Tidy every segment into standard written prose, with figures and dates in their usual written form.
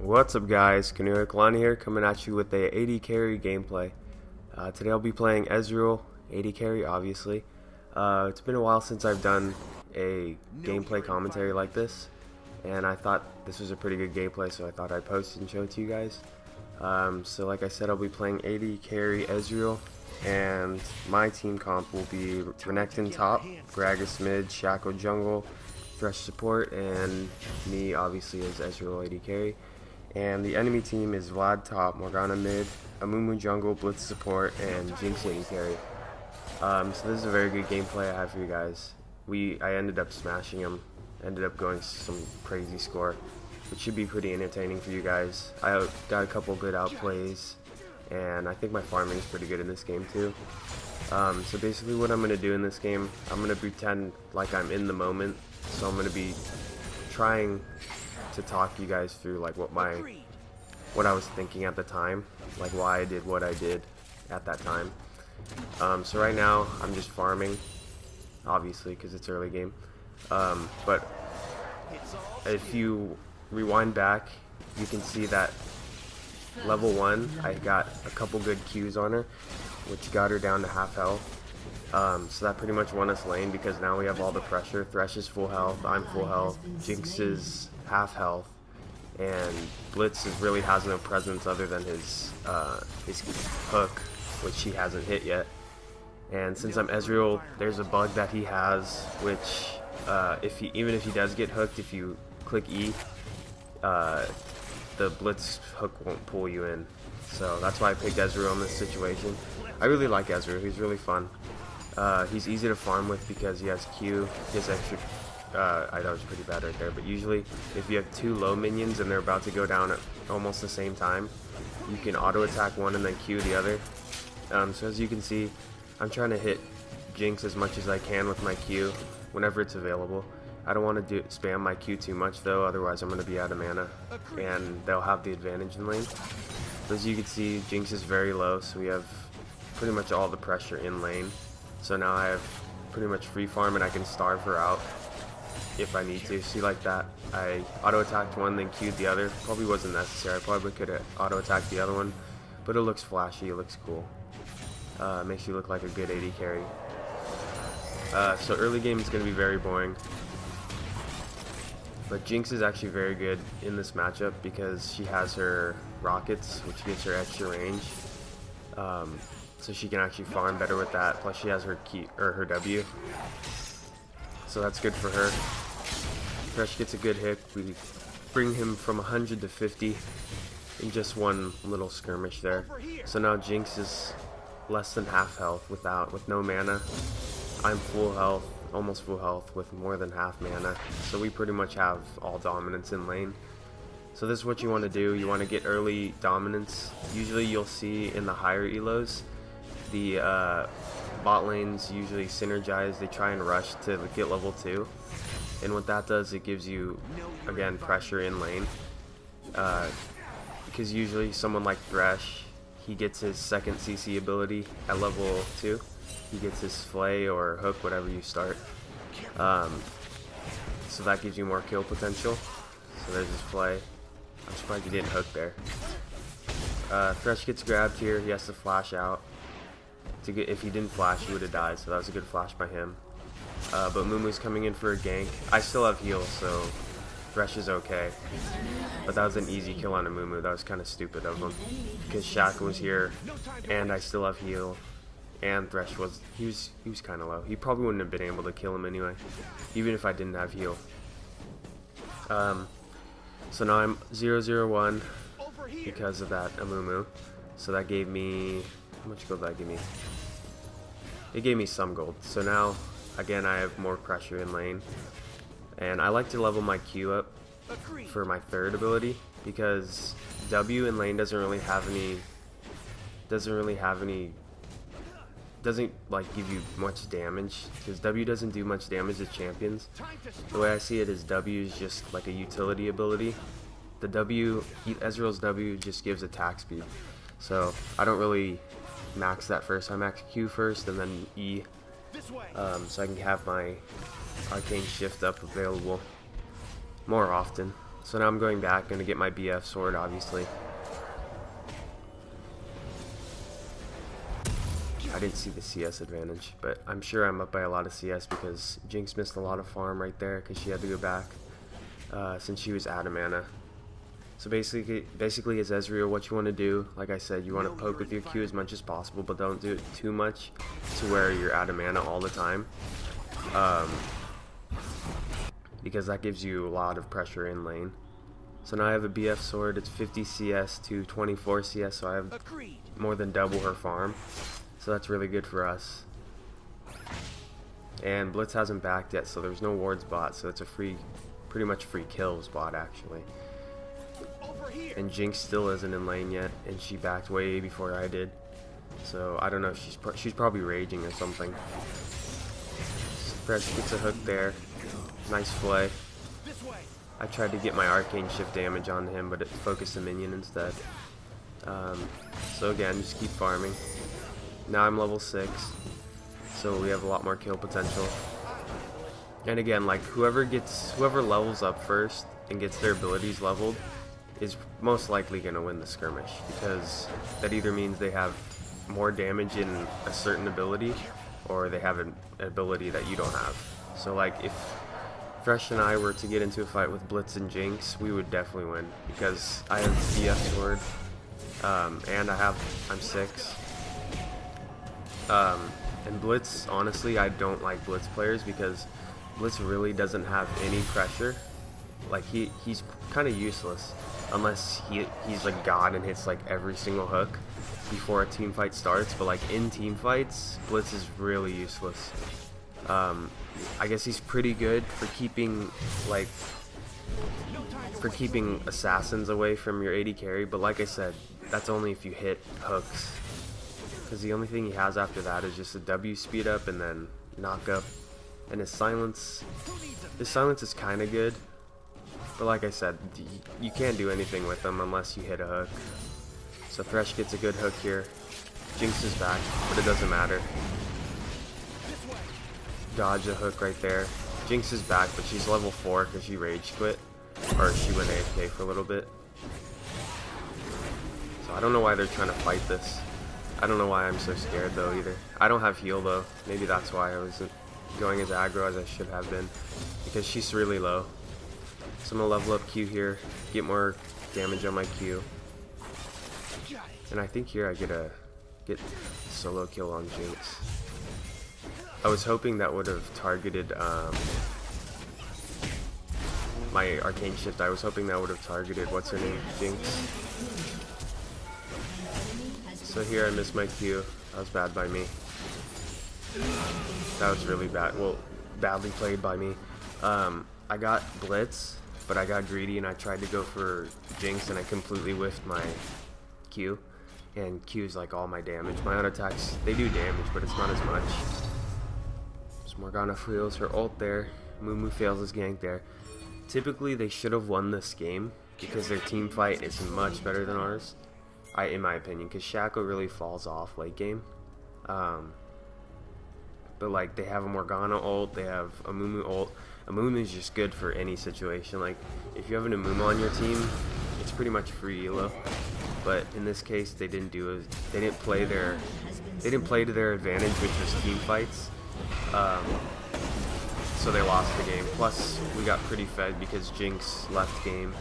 What's up guys, Canoe here coming at you with a AD carry gameplay. Today I'll be playing Ezreal, AD carry obviously. It's been a while since I've done a gameplay commentary like this, and I thought this was a pretty good gameplay, so I thought I'd post it and show it to you guys. So like I said, I'll be playing AD carry Ezreal, and my team comp will be Renekton top, Gragas mid, Shaco jungle, Thresh support, and me obviously as Ezreal AD carry. And the enemy team is Vlad top, Morgana mid, Amumu jungle, Blitz support, and Jinx AD carry. So this is a very good gameplay I have for you guys. I ended up smashing him, ended up going some crazy score, which should be pretty entertaining for you guys. I got a couple good outplays, and I think my farming is pretty good in this game too. So basically what I'm going to do in this game, I'm going to pretend like I'm in the moment. So I'm going to be trying to talk you guys through like what I was thinking at the time, like why I did what I did at that time. So right now I'm just farming, obviously because it's early game, but if you rewind back, you can see that level 1 I got a couple good Qs on her, which got her down to half health. So that pretty much won us lane because now we have all the pressure. Thresh is full health, I'm full health, Jinx is half health, and Blitz really has no presence other than his hook, which he hasn't hit yet. And since I'm Ezreal, there's a bug that he has, which even if he does get hooked, if you click E, the Blitz hook won't pull you in. So that's why I picked Ezreal in this situation. I really like Ezreal, he's really fun. He's easy to farm with because he has Q, he has extra, I know it's pretty bad right there, but usually if you have two low minions and they're about to go down at almost the same time, you can auto attack one and then Q the other. So as you can see, I'm trying to hit Jinx as much as I can with my Q whenever it's available. I don't want to spam my Q too much though, otherwise I'm going to be out of mana and they'll have the advantage in lane. But as you can see, Jinx is very low, so we have pretty much all the pressure in lane. So now I have pretty much free farm and I can starve her out if I need to. See, like that, I auto attacked one then Q'd the other. Probably wasn't necessary, I probably could have auto attacked the other one, but it looks flashy, it looks cool. Makes you look like a good AD carry. So early game is going to be very boring, but Jinx is actually very good in this matchup because she has her rockets, which gives her extra range. So she can actually farm better with that. Plus she has her her W, so that's good for her. Thresh gets a good hit. We bring him from 100 to 50 in just one little skirmish there. So now Jinx is less than half health with no mana. I'm full health, almost full health with more than half mana. So we pretty much have all dominance in lane. So this is what you want to do. You want to get early dominance. Usually you'll see in the higher elos, the bot lanes usually synergize. They try and rush to get level 2. And what that does, it gives you, again, pressure in lane. Because usually someone like Thresh, he gets his second CC ability at level 2. He gets his flay or hook, whatever you start. So that gives you more kill potential. So there's his flay. I'm surprised he didn't hook there. Thresh gets grabbed here. He has to flash out. If he didn't flash, he would have died. So that was a good flash by him. But Mumu's coming in for a gank. I still have heal, so Thresh is okay. But that was an easy kill on a Mumu. That was kind of stupid of him because Shaco was here, and I still have heal. And Thresh was kind of low. He probably wouldn't have been able to kill him anyway, even if I didn't have heal. So now I'm 0-0-1 because of that Amumu. So that gave me, how much gold did that give me? It gave me some gold. So now, again, I have more pressure in lane. And I like to level my Q up for my third ability because W in lane doesn't like give you much damage because W doesn't do much damage to champions. The way I see it is W is just like a utility ability. The Ezreal's W just gives attack speed. So I don't really max that first. I max Q first and then E, so I can have my Arcane Shift up available more often. So now I'm going back, going to get my BF sword, obviously. I didn't see the CS advantage, but I'm sure I'm up by a lot of CS because Jinx missed a lot of farm right there because she had to go back since she was out of mana. So basically as Ezreal, what you want to do, like I said, you want to poke with your Q as much as possible, but don't do it too much to where you're out of mana all the time. Because that gives you a lot of pressure in lane. So now I have a BF sword, it's 50 CS to 24 CS, so I have more than double her farm. So that's really good for us. And Blitz hasn't backed yet, so there's no wards bot, so it's a pretty much free kills bot actually. And Jinx still isn't in lane yet, and she backed way before I did. So I don't know if she's probably raging or something. Fresh gets a hook there. Nice play. I tried to get my arcane shift damage on him, but it focused the minion instead. So again, just keep farming. Now I'm level 6, so we have a lot more kill potential. And again, like whoever levels up first and gets their abilities leveled is most likely going to win the skirmish, because that either means they have more damage in a certain ability, or they have an ability that you don't have. So like if Fresh and I were to get into a fight with Blitz and Jinx, we would definitely win, because I have BF sword, and I'm 6. And Blitz, honestly, I don't like Blitz players because Blitz really doesn't have any pressure. Like he's kind of useless unless he's like God and hits like every single hook before a team fight starts. But like in team fights, Blitz is really useless. I guess he's pretty good for keeping assassins away from your AD carry, but like I said, that's only if you hit hooks, because the only thing he has after that is just a W speed up and then knock up, and his silence is kind of good, but like I said, you can't do anything with him unless you hit a hook. So Thresh gets a good hook here. Jinx is back, but it doesn't matter. Dodge a hook right there. Jinx is back, but she's level 4 because she rage quit, or she went AFK for a little bit. So I don't know why they're trying to fight this. I don't know why I'm so scared though either. I don't have heal though. Maybe that's why I wasn't going as aggro as I should have been, because she's really low. So I'm gonna level up Q here, get more damage on my Q, and I think here I get solo kill on Jinx. I was hoping that would have targeted my arcane shift. I was hoping that would have targeted what's her name, Jinx. So here I missed my Q. That was bad by me. That was really bad. Well, badly played by me. I got Blitz, but I got greedy and I tried to go for Jinx and I completely whiffed my Q. And Q's like all my damage. My auto attacks, they do damage, but it's not as much. Morgana fails her ult there. Mumu fails his gank there. Typically, they should have won this game because their team fight is much better than ours, in my opinion. Because Shaco really falls off late game. But like they have a Morgana ult, they have a Mumu ult. A Mumu is just good for any situation. Like if you have an Mumu on your team, it's pretty much free elo. But in this case, they didn't play to their advantage, which was team fights. So they lost the game. Plus, we got pretty fed because Jinx left game.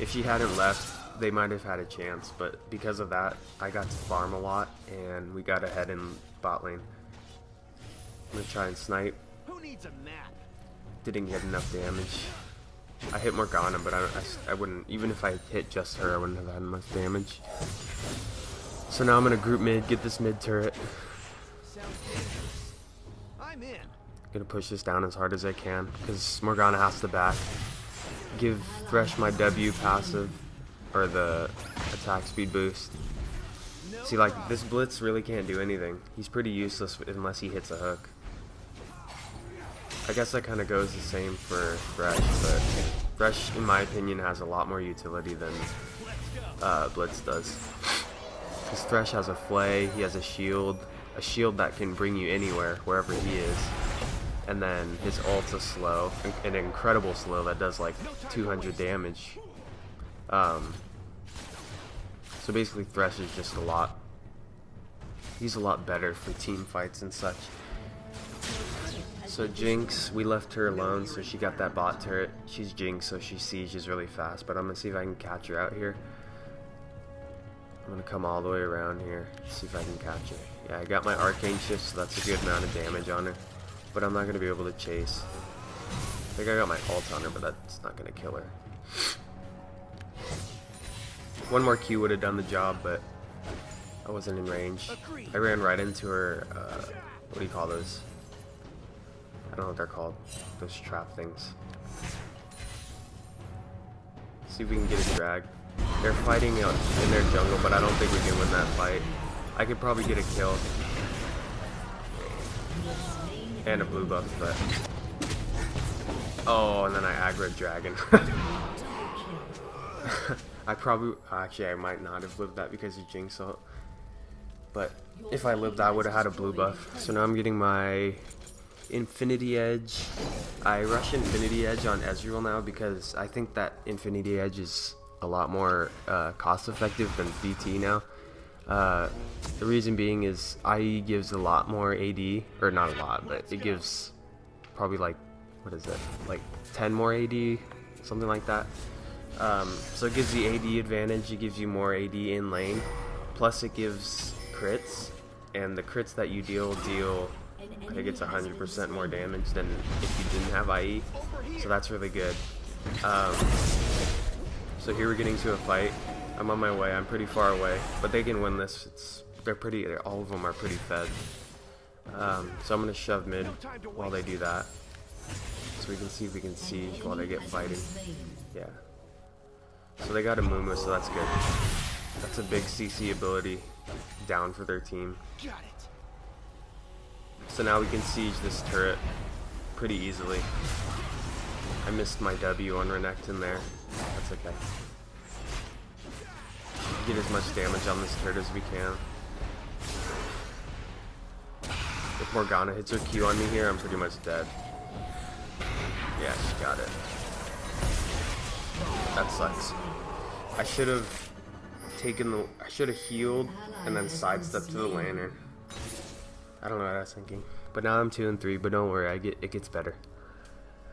If she hadn't left, they might have had a chance, but because of that, I got to farm a lot, and we got ahead in bot lane. I'm gonna try and snipe. Who needs a map? Didn't get enough damage. I hit Morgana, but I wouldn't, even if I hit just her, I wouldn't have had enough damage. So now I'm gonna group mid, get this mid turret. I'm in. Gonna push this down as hard as I can because Morgana has to back. Give Thresh my W passive, or the attack speed boost. See, like this Blitz really can't do anything. He's pretty useless unless he hits a hook. I guess that kind of goes the same for Thresh, but Thresh, in my opinion, has a lot more utility than Blitz does. Because Thresh has a flay, he has a shield that can bring you anywhere, wherever he is. and then his ult's a slow, an incredible slow that does like 200 damage. So basically Thresh is just he's a lot better for team fights and such. So Jinx, we left her alone, so she got that bot turret. She's Jinx, so she sieges really fast, but I'm gonna see if I can catch her out here. I'm gonna come all the way around here, see if I can catch her. Yeah, I got my arcane shift, so that's a good amount of damage on her, but I'm not gonna be able to chase. I think I got my ult on her, but that's not gonna kill her. One more Q would have done the job, but I wasn't in range. I ran right into her, what do you call those? I don't know what they're called. Those trap things. See if we can get a drag. They're fighting out in their jungle, but I don't think we can win that fight. I could probably get a kill. And a blue buff, but... Oh, and then I aggroed dragon. Actually, I might not have lived that because of Jinx. But if I lived, I would have had a blue buff. So now I'm getting my Infinity Edge. I rush Infinity Edge on Ezreal now because I think that Infinity Edge is a lot more cost effective than BT now. The reason being is IE gives a lot more AD, or not a lot, but it gives probably like, what is it, like 10 more AD, something like that. So it gives the AD advantage, it gives you more AD in lane, plus it gives crits, and the crits that you deal, I think it's 100% more damage than if you didn't have IE, so that's really good. So here we're getting to a fight. I'm on my way, I'm pretty far away, but they can win this. All of them are pretty fed. So I'm gonna shove mid while they do that, so we can see if we can siege while they get fighting. Yeah. So they got a Mumu, so that's good. That's a big CC ability down for their team. So now we can siege this turret pretty easily. I missed my W on Renekton there. That's okay. Get as much damage on this turret as we can. If Morgana hits her Q on me here, I'm pretty much dead. Yeah, she got it. That sucks. I should have healed and then sidestepped to the lantern. I don't know what I was thinking. But now I'm 2-3, but don't worry, it gets better.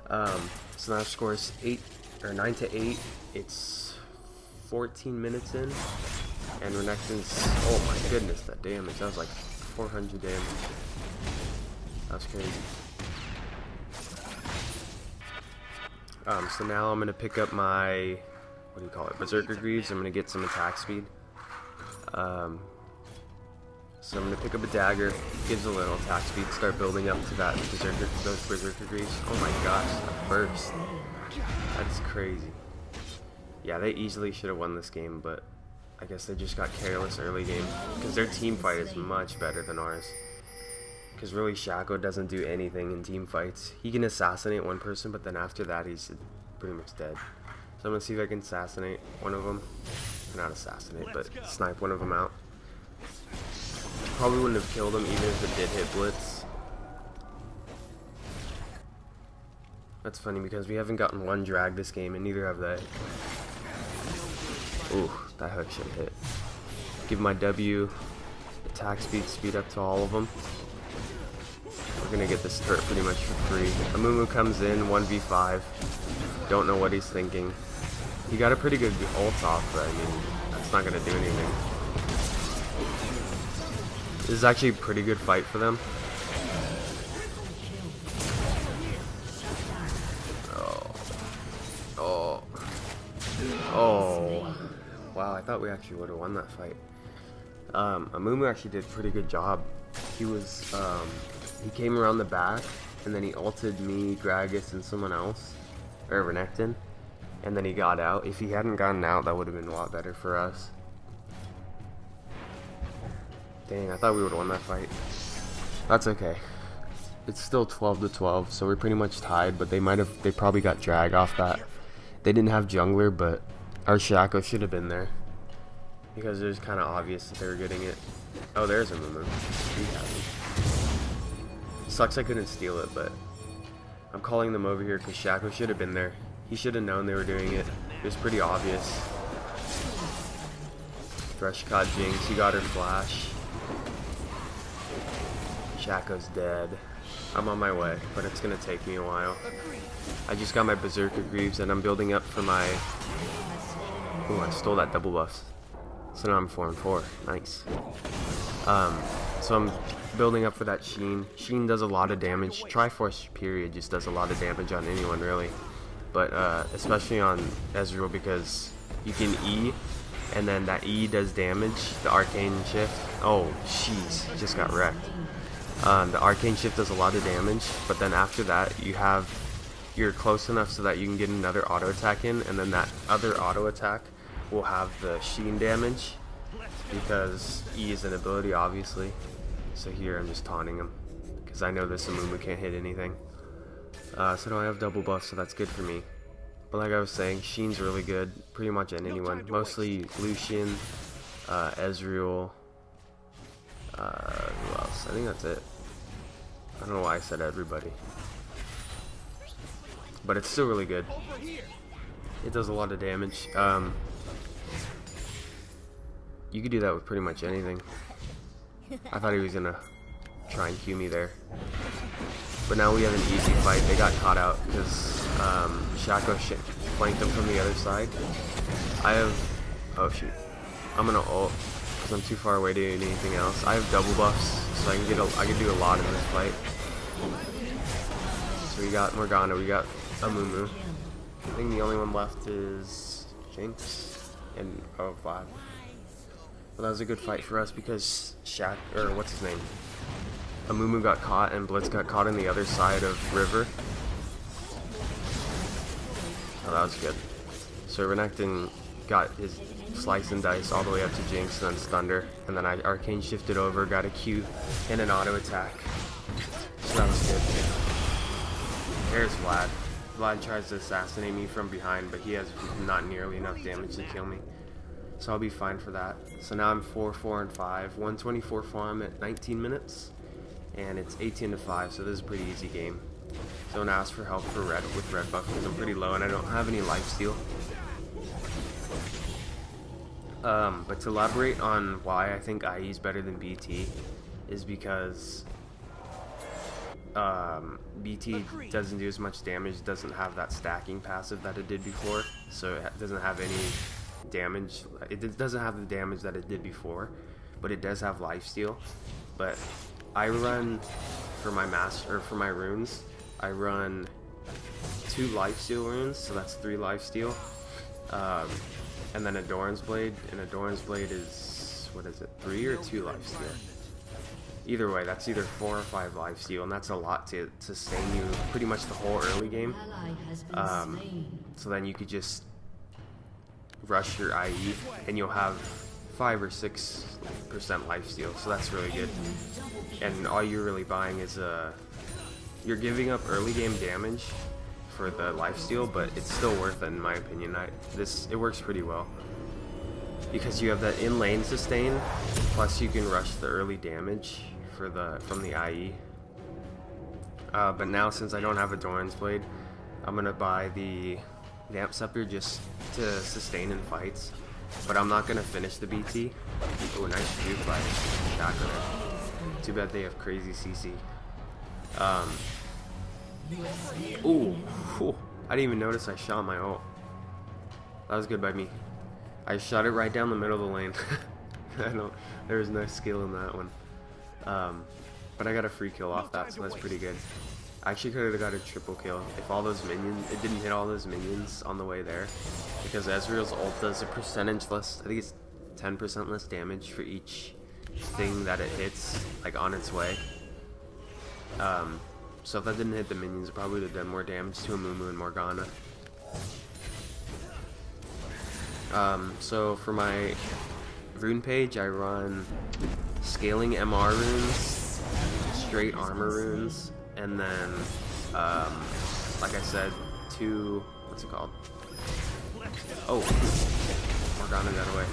So now score is 9-8. It's 14 minutes in. And Renekton's, oh my goodness, that damage. That was like 400 damage. That's crazy. So now I'm gonna pick up my, what do you call it, Berserker Greaves. I'm gonna get some attack speed. So I'm gonna pick up a dagger, gives a little attack speed, start building up to that those Berserker Greaves. Oh my gosh, the burst. That's crazy. Yeah, they easily should have won this game, but I guess they just got careless early game because their team fight is much better than ours. Because really, Shaco doesn't do anything in team fights. He can assassinate one person, but then after that, he's pretty much dead. So I'm gonna see if I can assassinate one of them. Not assassinate, but snipe one of them out. Probably wouldn't have killed him even if it did hit Blitz. That's funny because we haven't gotten one drag this game, and neither have they. Ooh, that hook should hit. Give my W attack speed up to all of them. We're gonna get this turret pretty much for free. Amumu comes in, 1v5. Don't know what he's thinking. He got a pretty good ult off, but I mean, that's not gonna do anything. This is actually a pretty good fight for them. Oh. Wow, I thought we actually would have won that fight. Amumu actually did a pretty good job. He was, he came around the back, and then he ulted me, Gragas, and someone else, or Renekton, and then he got out. If he hadn't gotten out, that would have been a lot better for us. Dang, I thought we would have won that fight. That's okay. It's still 12-12, so we're pretty much tied, but they probably got drag off that. They didn't have jungler, but our Shaco should have been there. Because it was kind of obvious that they were getting it. Oh, there's a Mumu. Sucks I couldn't steal it, but I'm calling them over here because Shaco should have been there. He should have known they were doing it. It was pretty obvious. Fresh caught Jinx. He got her flash. Shaco's dead. I'm on my way, but it's going to take me a while. I just got my Berserker Greaves and I'm building up for my... Ooh, I stole that double buff. So now I'm 4-4. Nice. So I'm building up for that Sheen. Sheen does a lot of damage. Triforce period just does a lot of damage on anyone really. But especially on Ezreal because you can E and then that E does damage. The Arcane Shift. Oh, jeez. Just got wrecked. The Arcane Shift does a lot of damage. But then after that you're close enough so that you can get another auto attack in. And then that other auto attack will have the Sheen damage. Because E is an ability obviously. So here I'm just taunting him. Because I know this Amumu can't hit anything. So now I have double buff, so that's good for me. But like I was saying, Sheen's really good, pretty much on anyone. Mostly Lucian, Ezreal, who else? I think that's it. I don't know why I said everybody. But it's still really good. It does a lot of damage. You could do that with pretty much anything. I thought he was gonna try and Q me there. But now we have an easy fight. They got caught out because Shaco flanked them from the other side. I have... Oh shoot. I'm gonna ult because I'm too far away to do anything else. I have double buffs, so I can do a lot in this fight. So we got Morgana, we got Amumu. I think the only one left is Jinx and Vlad. Well, that was a good fight for us because what's his name? Amumu got caught and Blitz got caught on the other side of River. Oh, that was good. So Renekton got his slice and dice all the way up to Jinx and then stunned her. And then I Arcane shifted over, got a Q and an auto attack. So that was good. There's Vlad. Vlad tries to assassinate me from behind, but he has not nearly enough damage to kill me. So I'll be fine for that. So now I'm 4-4-5, 124 farm at 19 minutes. And it's 18-5, so this is a pretty easy game. Don't ask for help for red buff because I'm pretty low and I don't have any lifesteal. But to elaborate on why I think IE is better than BT is because BT doesn't do as much damage, doesn't have that stacking passive that it did before, so it doesn't have any damage. It doesn't have the damage that it did before, but it does have lifesteal. But I run for my runes, I run 2 lifesteal runes, so that's 3 lifesteal, and then a Doran's Blade, and a Doran's Blade is, what is it, 3 or 2 lifesteal? Either way, that's either 4 or 5 lifesteal, and that's a lot to sustain you pretty much the whole early game. So then you could just rush your IE, and you'll have 5 or 6% lifesteal, so that's really good. And all you're really buying is you're giving up early game damage for the lifesteal, but it's still worth it in my opinion. It works pretty well because you have that in lane sustain, plus you can rush the early damage from the IE. But now since I don't have a Doran's Blade, I'm gonna buy the Vamp Scepter just to sustain in fights. But I'm not gonna finish the BT. Oh, nice juke by Shaco there. Too bad they have crazy CC. Ooh, I didn't even notice I shot my ult. That was good by me. I shot it right down the middle of the lane. There was no skill in that one. But I got a free kill off that, so that's pretty good. I actually could have got a triple kill if all those minions, it didn't hit all those minions on the way there. Because Ezreal's ult does a percentage less, I think it's 10% less damage for each thing that it hits, like on its way. So if that didn't hit the minions, it probably would have done more damage to Amumu and Morgana. So for my rune page, I run scaling MR runes, straight armor runes, and then, like I said, 2, what's it called? Oh, Morgana got away.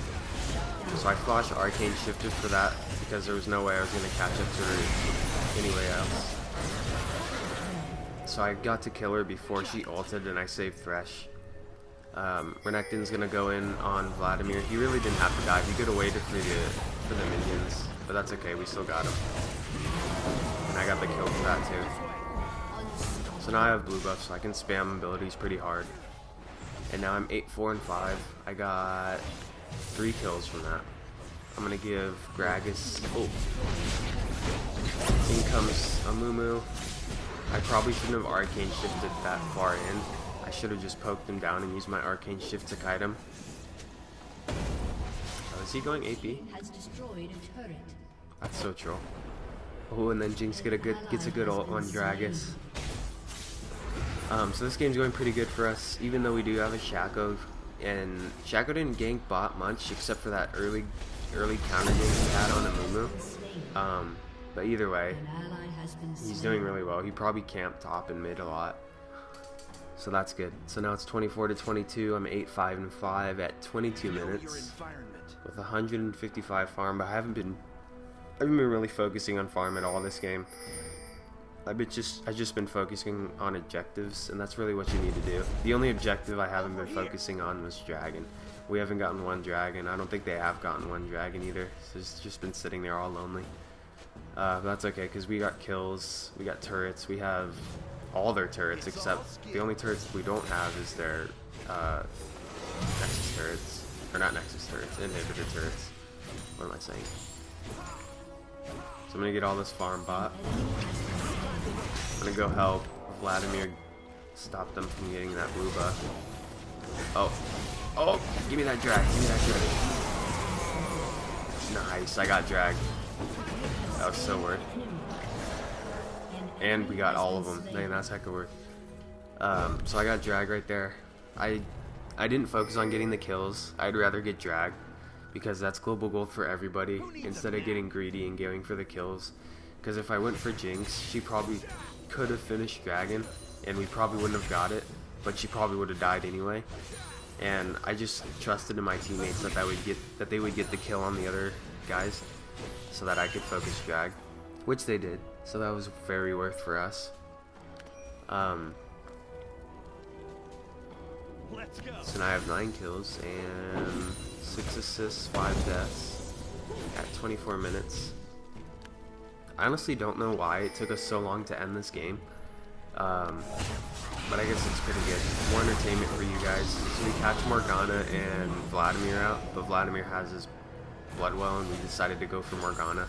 So I flash Arcane Shifted for that because there was no way I was going to catch up to her anyway else. So I got to kill her before she ulted, and I saved Thresh. Renekton's gonna go in on Vladimir. He really didn't have to die. He could have waited for the minions, but that's okay. We still got him, and I got the kill for that too. So now I have blue buff, so I can spam abilities pretty hard. And now I'm 8, 4, and 5. I got 3 kills from that. I'm gonna give Gragas. Oh, in comes a Mumu. I probably shouldn't have arcane shifted that far in. I should have just poked him down and used my arcane shift to kite him. Oh, is he going AP? That's so troll. Oh, and then Jinx gets a good ult on Gragas. So this game's going pretty good for us, even though we do have a Shaco, and Shaco didn't gank bot much except for that early counter gank he had on a Mumu. But either way, he's doing really well. He probably camped top and mid a lot, so that's good. So now it's 24 to 22. I'm 8, 5, and 5 at 22 minutes with 155 farm, but I haven't been really focusing on farm at all this game. I've just been focusing on objectives, and that's really what you need to do. The only objective I haven't been focusing on was dragon. We haven't gotten one dragon. I don't think they have gotten one dragon either. So it's just been sitting there all lonely. But that's okay, because we got kills, we got turrets, we have all their turrets, except the only turrets we don't have is their Nexus turrets. Or not Nexus turrets, inhibitor turrets. What am I saying? So I'm gonna get all this farm bot. I'm gonna go help Vladimir stop them from getting that blue buff. Oh, give me that drag, Nice, I got dragged. That was so worth. And we got all of them. Man, that's hecka worth. So I got drag right there. I didn't focus on getting the kills. I'd rather get drag, because that's global gold for everybody, instead of getting greedy and going for the kills. Because if I went for Jinx, she probably could have finished dragon, and we probably wouldn't have got it, but she probably would have died anyway. And I just trusted in my teammates that they would get the kill on the other guys, so that I could focus drag, which they did. So that was very worth for us. So now I have 9 kills and 6 assists, 5 deaths at 24 minutes. I honestly don't know why it took us so long to end this game. But I guess it's pretty good. More entertainment for you guys. So we catch Morgana and Vladimir out, but Vladimir has his blood well, and we decided to go for Morgana.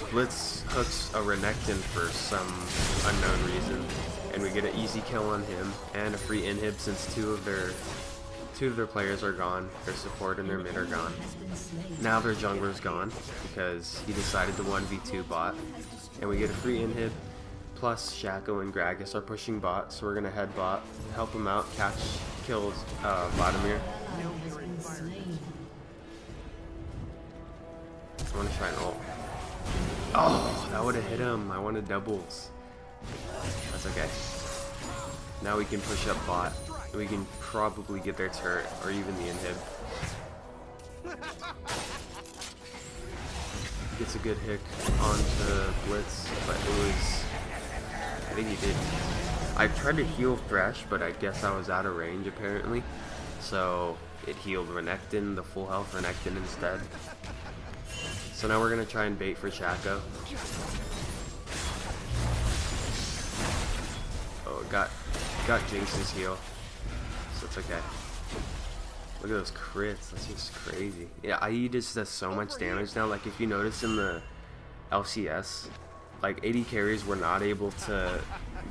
Blitz hooks a Renekton for some unknown reason, and we get an easy kill on him and a free inhib since two of their players are gone. Their support and their mid are gone. Now their jungler's gone because he decided to 1v2 bot, and we get a free inhib. Plus Shaco and Gragas are pushing bot, so we're gonna head bot, help him out, kill Vladimir. I want to try an ult. Oh, that would have hit him. I wanted doubles. That's okay. Now we can push up bot. We can probably get their turret or even the inhib. Gets a good hit onto Blitz, but it was... I think he did. I tried to heal Thresh, but I guess I was out of range apparently. So it healed Renekton, the full health Renekton instead. So now we're gonna try and bait for Shaco. Oh, got Jinx's heal, so it's okay. Look at those crits, that's just crazy. Yeah, IE just does so much damage now. Like if you notice in the LCS, like AD carries were not able to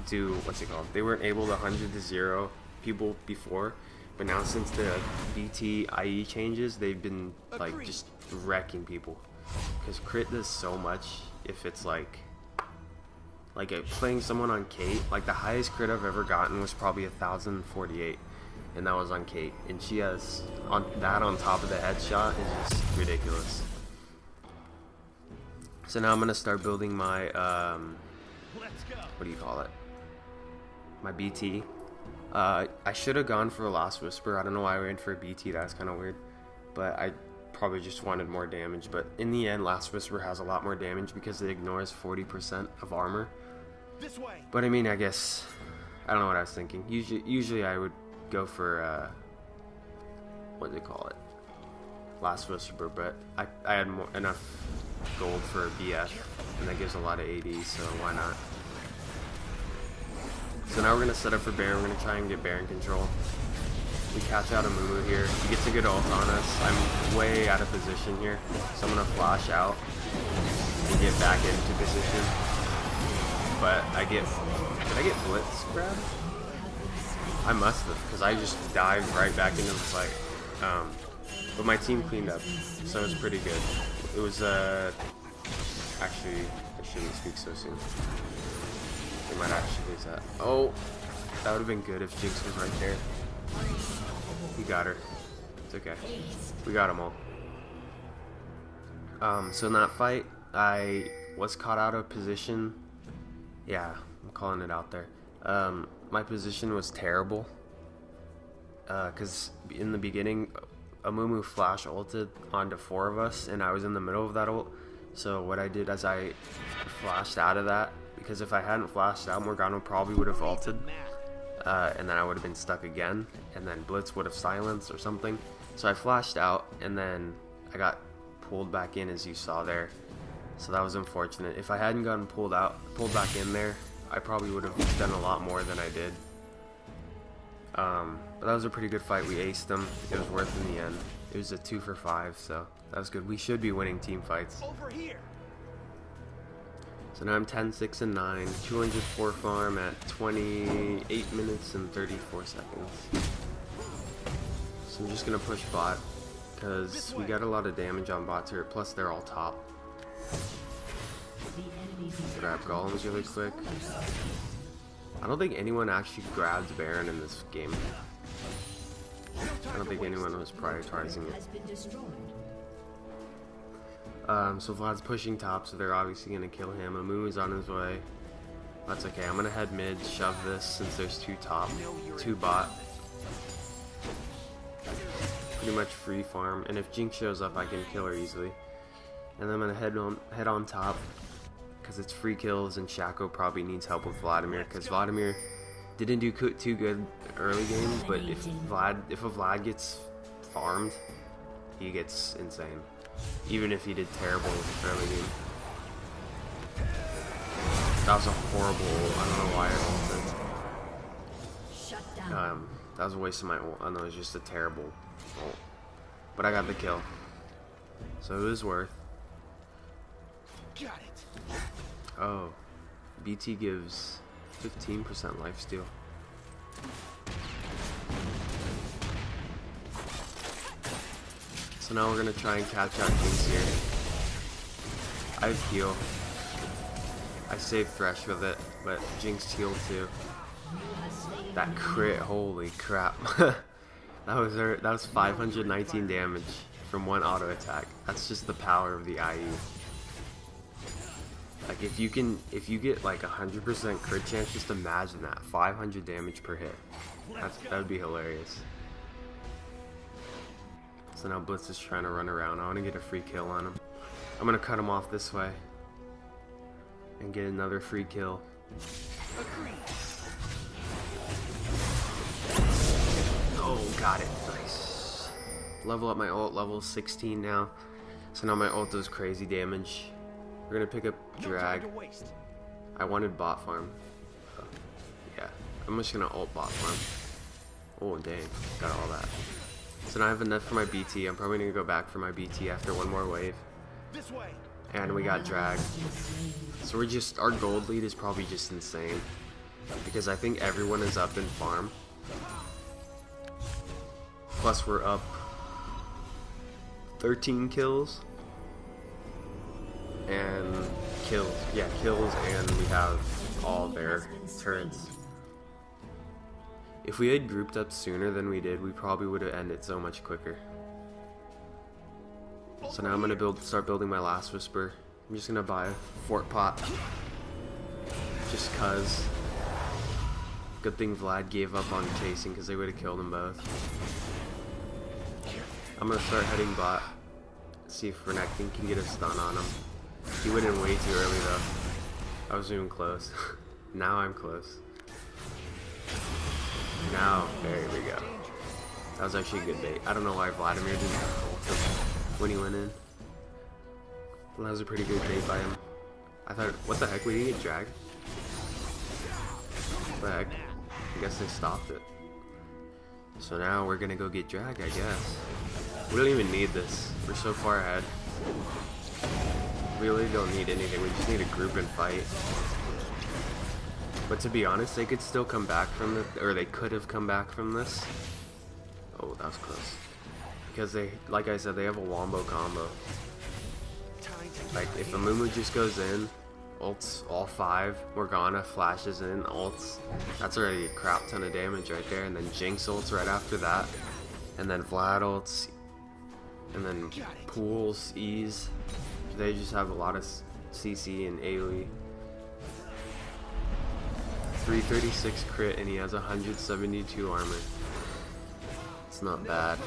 do, what's it called? They weren't able to 100 to 0 people before, but now since the BT IE changes, they've been like just wrecking people. Because crit does so much if it's like playing someone on Kate. Like the highest crit I've ever gotten was probably 1048, and that was on Kate, and she has on top of the headshot is just ridiculous. So now I'm gonna start building my what do you call it? My BT. I should have gone for a Lost Whisper. I don't know why I went for a BT. That's kind of weird, but I probably just wanted more damage, but in the end, Last Whisper has a lot more damage because it ignores 40% of armor. This way. But I mean, I guess, I don't know what I was thinking. Usually I would go for, what do they call it? Last Whisper, but I had enough gold for a BF, and that gives a lot of AD, so why not? So now we're going to set up for Baron. We're going to try and get Baron control. We catch out a Mumu here. He gets a good ult on us. I'm way out of position here, so I'm going to flash out and get back into position. But did I get blitz grabbed? I must have, because I just dived right back into the fight. But my team cleaned up, so it was pretty good. It was, actually, I shouldn't speak so soon. They might actually lose that. Oh, that would have been good if Jinx was right there. He got her. It's okay. We got them all. So in that fight, I was caught out of position. Yeah, I'm calling it out there. My position was terrible. Because in the beginning, Amumu flash ulted onto 4 of us, and I was in the middle of that ult. So what I did is I flashed out of that, because if I hadn't flashed out, Morgana probably would have ulted. And then I would have been stuck again, and then Blitz would have silenced or something. So I flashed out, and then I got pulled back in, as you saw there. So that was unfortunate. If I hadn't gotten pulled back in there, I probably would have done a lot more than I did. But that was a pretty good fight. We aced them. It was worth in the end. It was a 2 for 5, so that was good. We should be winning team fights. Over here. So now I'm 10, 6, and 9. 204 farm at 28 minutes and 34 seconds. So I'm just going to push bot, because we got a lot of damage on bot turret, plus they're all top. Grab golems really quick. I don't think anyone actually grabs Baron in this game. I don't think anyone was prioritizing it. So Vlad's pushing top, so they're obviously going to kill him. Amumu's on his way. That's okay. I'm going to head mid, shove this since there's 2 top, 2 bot. Pretty much free farm, and if Jinx shows up, I can kill her easily. And then I'm going to head on top, because it's free kills, and Shaco probably needs help with Vladimir, because Vladimir didn't do too good early game, but if a Vlad gets farmed, he gets insane. Even if he did terrible early game. That was a horrible ult. I don't know why I ulted. That was a waste of my ult. I know it was just a terrible ult. But I got the kill. So it was worth. Got it. Oh. BT gives 15% lifesteal. So now we're gonna try and catch out Jinx here. I have heal. I saved Thresh with it, but Jinx healed too. That crit, holy crap. that was 519 damage from 1 auto attack. That's just the power of the IE. Like if you get like 100% crit chance, just imagine that. 500 damage per hit. That would be hilarious. So now Blitz is trying to run around. I want to get a free kill on him. I'm going to cut him off this way. And get another free kill. Oh, got it. Nice. Level up my ult. Level 16 now. So now my ult does crazy damage. We're going to pick up Drag. I wanted bot farm. Yeah. I'm just going to ult bot farm. Oh, dang. Got all that. So now I have enough for my BT. I'm probably going to go back for my BT after one more wave. This way. And we got Drag. So our gold lead is probably just insane. Because I think everyone is up in farm. Plus we're up 13 kills. And kills. Yeah, kills, and we have all their turrets. If we had grouped up sooner than we did, we probably would have ended so much quicker. So now I'm gonna start building my Last Whisper. I'm just gonna buy a fort pot, just cause. Good thing Vlad gave up on chasing, because they would have killed them both. I'm gonna start heading bot. See if Renekton can get a stun on him. He went in way too early though. I was even close. Now I'm close. Now, there we go. That was actually a good bait. I don't know why Vladimir didn't ult him when he went in. Well, that was a pretty good bait by him. I thought, what the heck, would he get dragged? What the heck? I guess they stopped it. So now we're gonna go get dragged, I guess. We don't even need this. We're so far ahead. We really don't need anything. We just need a group and fight. But to be honest, they could still come back from this, or they could have come back from this. Oh, that was close. Because they, like I said, they have a wombo combo. Like, if a Mumu just goes in, ults all 5, Morgana flashes in, ults, that's already a crap ton of damage right there. And then Jinx ults right after that. And then Vlad ults. And then pools, E's. They just have a lot of CC and AoE. 336 crit and he has 172 armor. It's not bad.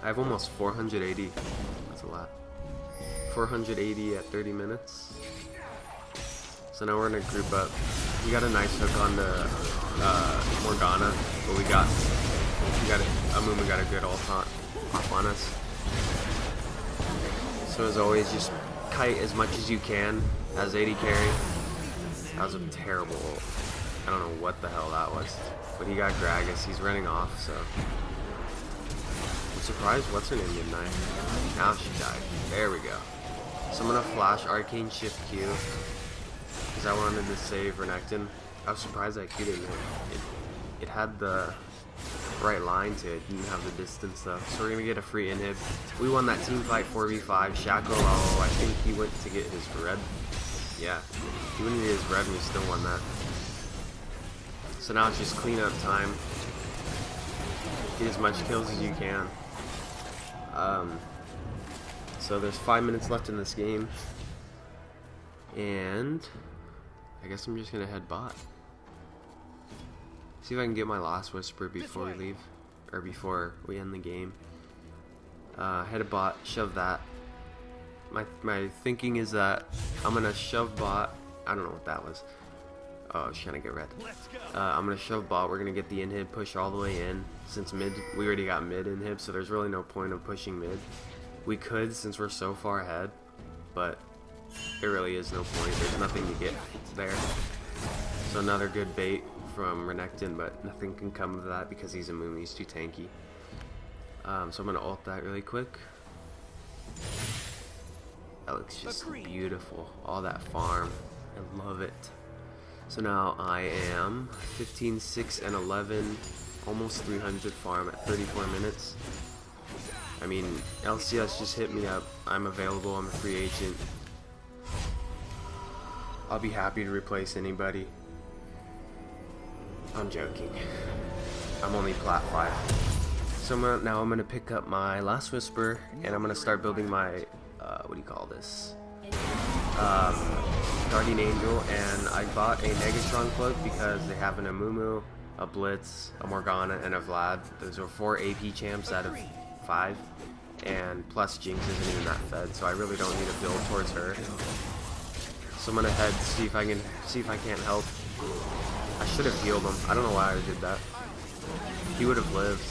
I have almost 480. That's a lot. 480 at 30 minutes. So now we're gonna group up. We got a nice hook on the Morgana, but we got Amumu got a good ult off on us. So as always, just kite as much as you can as AD carry. That was a terrible ult. I don't know what the hell that was. But he got Gragas, he's running off, so. I'm surprised what's her name didn't die. Now she died. There we go. So I'm gonna flash Arcane Shift Q. Because I wanted to save Renekton. I was surprised that Q didn't hit. It had the right line to it, didn't have the distance though. So we're gonna get a free inhib. We won that team fight 4v5. Shaco, I think he went to get his red. Yeah, he went to get his red and we still won that. So now it's just clean up time. Get as much kills as you can. So there's 5 minutes left in this game. And I guess I'm just gonna head bot. See if I can get my last whisper before we leave. Or before we end the game. Head a bot, shove that. My thinking is that I'm gonna shove bot. I don't know what that was. Oh, I was trying to get red. I'm gonna shove bot. We're gonna get the inhib, push all the way in. Since mid, we already got mid inhib, so there's really no point of pushing mid. We could, since we're so far ahead, but there really is no point. There's nothing to get there. So another good bait from Renekton, but nothing can come of that because he's a Mumu. He's too tanky. So I'm gonna ult that really quick. That looks just beautiful. All that farm. I love it. So now I am 15, 6, and 11. Almost 300 farm at 34 minutes. I mean, LCS just hit me up. I'm available. I'm a free agent. I'll be happy to replace anybody. I'm joking. I'm only plat 5. So now I'm going to pick up my last whisper and I'm going to start building my what do you call this? Guardian Angel, and I bought a Negatron cloak because they have an Amumu, a Blitz, a Morgana, and a Vlad. Those are 4 AP champs out of 5, and plus Jinx isn't even that fed, so I really don't need to build towards her. So I'm gonna head to see if I can't help. I should have healed him. I don't know why I did that. He would have lived.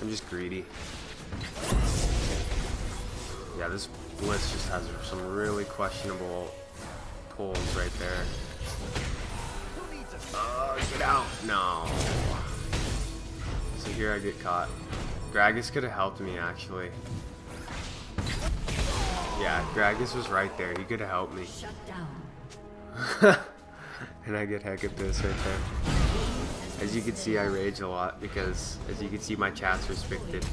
I'm just greedy. Yeah, this Blitz just has some really questionable pulls right there. Get out! No. So here I get caught. Gragas could have helped me actually. Yeah, Gragas was right there. He could have helped me. Shut down. And I get Hecapus right there. As you can see, I rage a lot because, as you can see, my chat's restricted.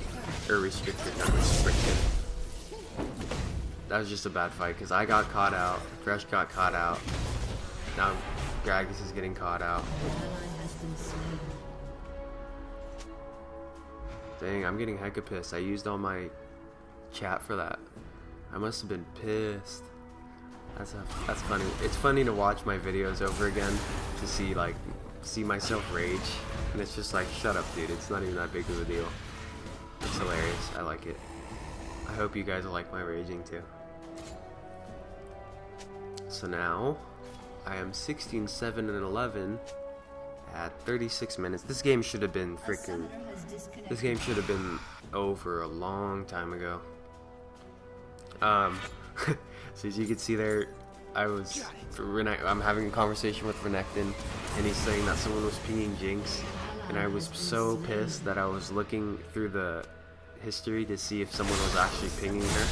Or restricted, not restricted. That was just a bad fight because I got caught out. Thresh got caught out. Now Gragas is getting caught out. Dang, I'm getting Hecapus. I used all my chat for that. I must have been pissed. That's funny. It's funny to watch my videos over again to see myself rage, and it's just like, shut up, dude. It's not even that big of a deal. It's hilarious. I like it. I hope you guys like my raging too. So now I am 16, 7, and 11 at 36 minutes. This game should have been freaking. This game should have been over a long time ago. So as you can see there, I'm having a conversation with Renekton, and he's saying that someone was pinging Jinx, and I was so pissed that I was looking through the history to see if someone was actually pinging her,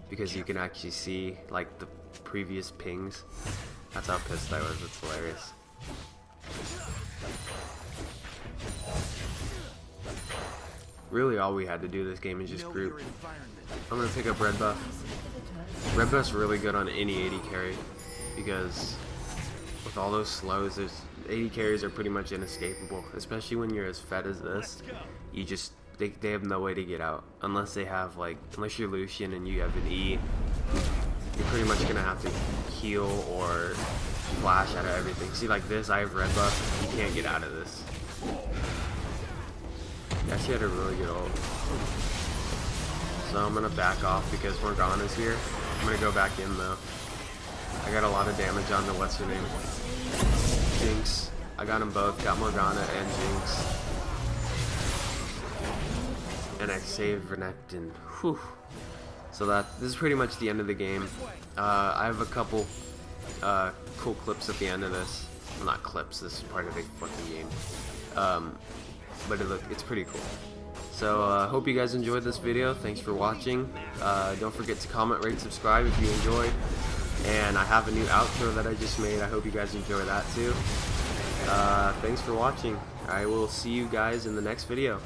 because you can actually see like the previous pings. That's how pissed I was. It's hilarious. Really, all we had to do this game is just group. I'm gonna pick up red buff. Red buff's really good on any AD carry, because with all those slows, AD carries are pretty much inescapable. Especially when you're as fed as this, you just they have no way to get out unless they have unless you're Lucian and you have an E. You're pretty much gonna have to heal or flash out of everything. See, like this, I have red buff. You can't get out of this. Yeah, she had a really good ult. So I'm gonna back off because Morgana's here. I'm gonna go back in though. I got a lot of damage on the what's her name? Jinx. I got them both. Got Morgana and Jinx. And I saved Renekton. Whew. So this is pretty much the end of the game. I have a couple cool clips at the end of this. Well, not clips. This is part of the fucking game. But it's pretty cool. So hope you guys enjoyed this video. Thanks for watching. Don't forget to comment, rate, subscribe if you enjoyed. And I have a new outro that I just made. I hope you guys enjoy that too. Thanks for watching. I will see you guys in the next video.